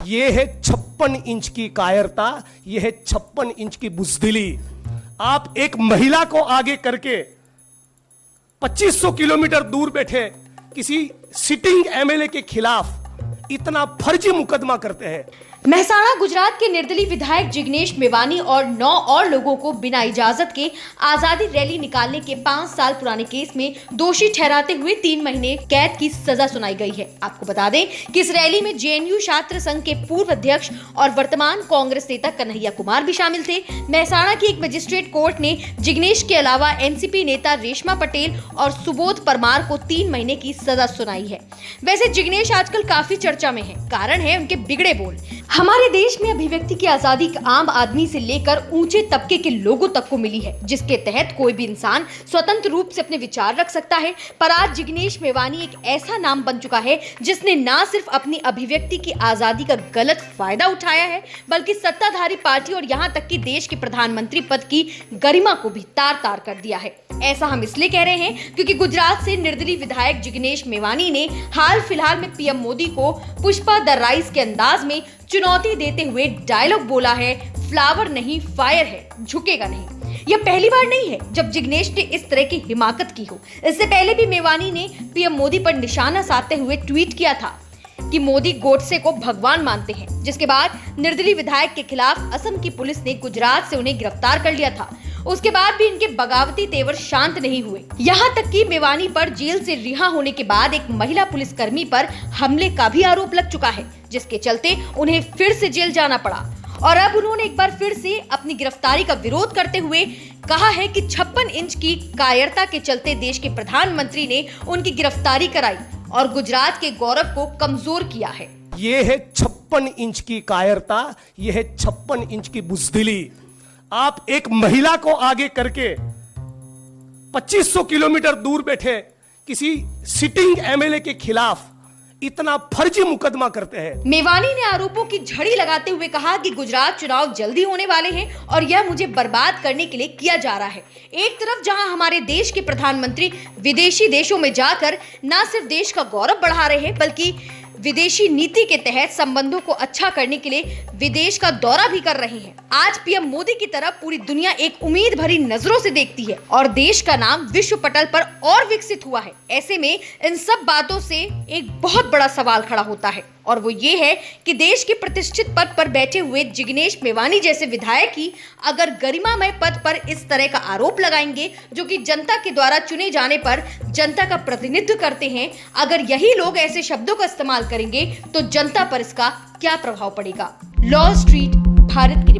ये है 56 इंच की कायरता, ये है 56 इंच की बुज़दिली। आप एक महिला को आगे करके 2500 किलोमीटर दूर बैठे किसी सिटिंग एमएलए के खिलाफ इतना फर्जी मुकदमा करते हैं। मेहसाणा गुजरात के निर्दलीय विधायक जिग्नेश मेवानी और 9 और लोगों को बिना इजाजत के आजादी रैली निकालने के 5 साल पुराने केस में दोषी ठहराते हुए 3 महीने कैद की सजा सुनाई गई है। आपको बता दें कि इस रैली में जेएनयू छात्र संघ के पूर्व अध्यक्ष और वर्तमान कांग्रेस नेता कन्हैया कुमार भी शामिल थे। मेहसाणा की एक मजिस्ट्रेट कोर्ट ने जिग्नेश के अलावा एनसीपी नेता रेशमा पटेल और सुबोध परमार को 3 महीने की सजा सुनाई है। वैसे जिग्नेश आजकल काफी चर्चा में है, कारण है उनके बिगड़े बोल। हमारे देश में अभिव्यक्ति की आजादी आम आदमी से लेकर ऊंचे तबके के लोगों तक को मिली है, जिसके तहत कोई भी इंसान स्वतंत्र रूप से अपने विचार रख सकता है। पर आज जिग्नेश मेवानी एक ऐसा नाम बन चुका है जिसने न सिर्फ अपनी अभिव्यक्ति की आजादी का गलत फायदा उठाया है, बल्कि सत्ताधारी पार्टी और यहाँ तक कि देश के प्रधानमंत्री पद की गरिमा को भी तार तार कर दिया है। ऐसा हम इसलिए कह रहे हैं क्योंकि गुजरात से निर्दलीय विधायक जिग्नेश मेवानी ने हाल फिलहाल में पीएम मोदी को पुष्पा द राइस के अंदाज में चुनौती देते हुए डायलॉग बोला है, फ्लावर नहीं फायर है, झुकेगा नहीं। यह पहली बार नहीं है जब जिग्नेश ने इस तरह की हिमाकत की हो। इससे पहले भी मेवानी ने पीएम मोदी पर निशाना साधते हुए ट्वीट किया था कि मोदी गोडसे को भगवान मानते हैं, जिसके बाद निर्दलीय विधायक के खिलाफ असम की पुलिस ने गुजरात से उन्हें गिरफ्तार कर लिया था। उसके बाद भी इनके बगावती तेवर शांत नहीं हुए। यहाँ तक कि मेवानी पर जेल से रिहा होने के बाद एक महिला पुलिसकर्मी पर हमले का भी आरोप लग चुका है, जिसके चलते उन्हें फिर से जेल जाना पड़ा। और अब उन्होंने एक बार फिर से अपनी गिरफ्तारी का विरोध करते हुए कहा है कि 56 इंच की कायरता के चलते देश के प्रधानमंत्री ने उनकी गिरफ्तारी कराई और गुजरात के गौरव को कमजोर किया है। ये है 56 इंच की कायरता, ये है 56 इंच की बुज़दिली। आप एक महिला को आगे करके 2500 किलोमीटर दूर बैठे किसी सिटिंग एमएलए के खिलाफ इतना फर्जी मुकदमा करते हैं। मेवानी ने आरोपों की झड़ी लगाते हुए कहा कि गुजरात चुनाव जल्दी होने वाले हैं और यह मुझे बर्बाद करने के लिए किया जा रहा है। एक तरफ जहां हमारे देश के प्रधानमंत्री विदेशी देशों में जाकर न सिर्फ देश का गौरव बढ़ा रहे हैं, बल्कि विदेशी नीति के तहत संबंधों को अच्छा करने के लिए विदेश का दौरा भी कर रहे हैं। आज पीएम मोदी की तरफ पूरी दुनिया एक उम्मीद भरी नजरों से देखती है और देश का नाम विश्व पटल पर और विकसित हुआ है। ऐसे में इन सब बातों से एक बहुत बड़ा सवाल खड़ा होता है और वो ये है कि देश के प्रतिष्ठित पद पर बैठे हुए जिग्नेश मेवानी जैसे विधायक ही अगर गरिमामय पद पर इस तरह का आरोप लगाएंगे, जो कि जनता के द्वारा चुने जाने पर जनता का प्रतिनिधित्व करते हैं, अगर यही लोग ऐसे शब्दों का इस्तेमाल करेंगे तो जनता पर इसका क्या प्रभाव पड़ेगा। लॉ स्ट्रीट, भारत की